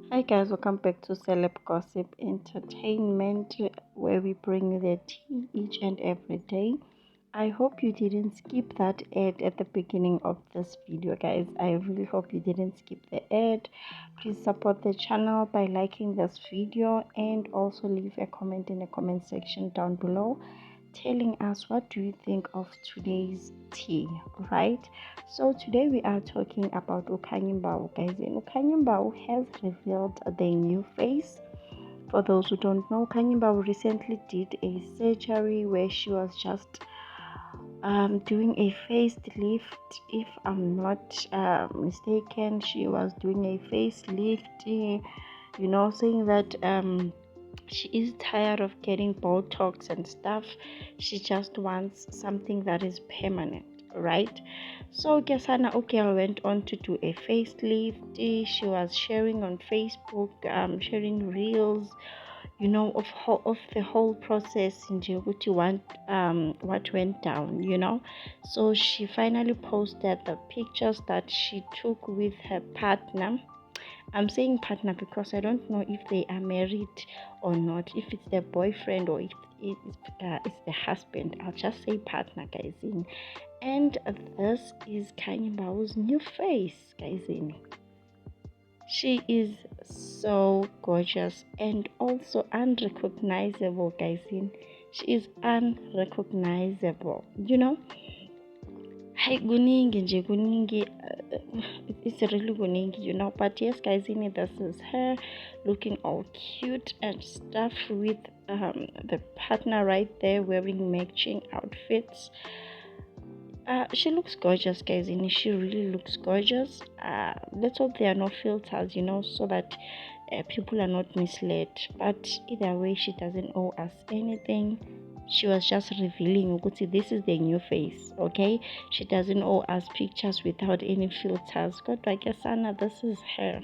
Hi guys, welcome back to Celeb Gossip Entertainment, where we bring you the tea each and every day. I hope you didn't skip that ad at the beginning of this video, guys. I really hope you didn't skip the ad. Please support the channel by liking this video and also leave a comment in the comment section down below telling us what do you think of today's tea, right? So today we are talking about Ukhanyi Mbau, guys. And Ukhanyi Mbau has revealed their new face. For those who don't know, Ukhanyi Mbau recently did a surgery where she was just doing a facelift. If I'm not mistaken, she was doing a facelift, saying that she is tired of getting Botox and stuff. She just wants something that is permanent, right? So Kesana Okel went on to do a facelift. She was sharing on Facebook, sharing reels, of the whole process in Djibouti, what went down, So she finally posted the pictures that she took with her partner. I'm saying partner because I don't know if they are married or not, if it's their boyfriend or if it's the husband. I'll just say partner, guys. And this is Khanyi Mbau's new face, guys. She is so gorgeous and also unrecognizable, guys. She is unrecognizable, Hi, kuningi nje kuningi. It's really kuningi, But yes, guys, this is her looking all cute and stuff with the partner right there wearing matching outfits. She looks gorgeous, guys. She really looks gorgeous. Let's hope there are no filters, so that people are not misled. But either way, she doesn't owe us anything. She was just revealing, you could see this is the new face, okay? She doesn't owe us pictures without any filters. God, I guess Anna, this is her.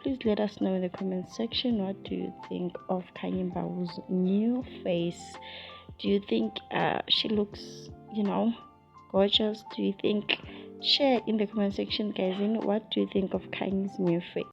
Please let us know in the comment section, what do you think of Khanyi Mbau's new face? Do you think she looks, gorgeous? Do you think, share in the comment section, guys, what do you think of Khanyi's new face?